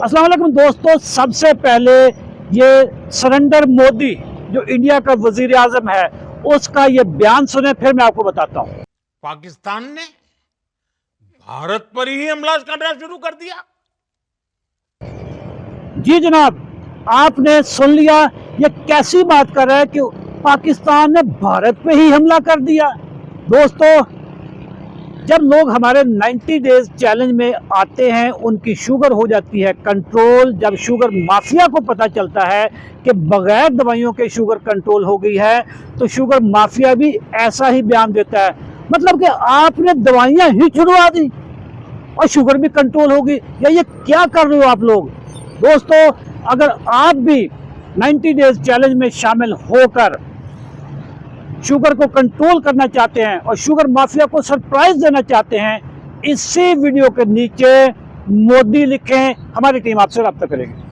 अस्सलाम वालेकुम दोस्तों, सबसे पहले ये सरेंडर मोदी जो इंडिया का वजीर आजम है उसका ये बयान सुने, फिर मैं आपको बताता हूँ। पाकिस्तान ने भारत पर ही हमला करना शुरू कर दिया। जी जनाब, आपने सुन लिया। ये कैसी बात कर रहा है कि पाकिस्तान ने भारत पे ही हमला कर दिया। दोस्तों, जब लोग हमारे 90 डेज चैलेंज में आते हैं उनकी शुगर हो जाती है कंट्रोल। जब शुगर माफिया को पता चलता है कि बगैर दवाइयों के शुगर कंट्रोल हो गई है तो शुगर माफिया भी ऐसा ही बयान देता है, मतलब कि आपने दवाइयां ही छुड़वा दी और शुगर भी कंट्रोल होगी। या ये क्या कर रहे हो आप लोग। दोस्तों, अगर आप भी 90 डेज चैलेंज में शामिल होकर शुगर को कंट्रोल करना चाहते हैं और शुगर माफिया को सरप्राइज देना चाहते हैं, इसी वीडियो के नीचे मोदी लिखें, हमारी टीम आपसे रब्ता करेगी।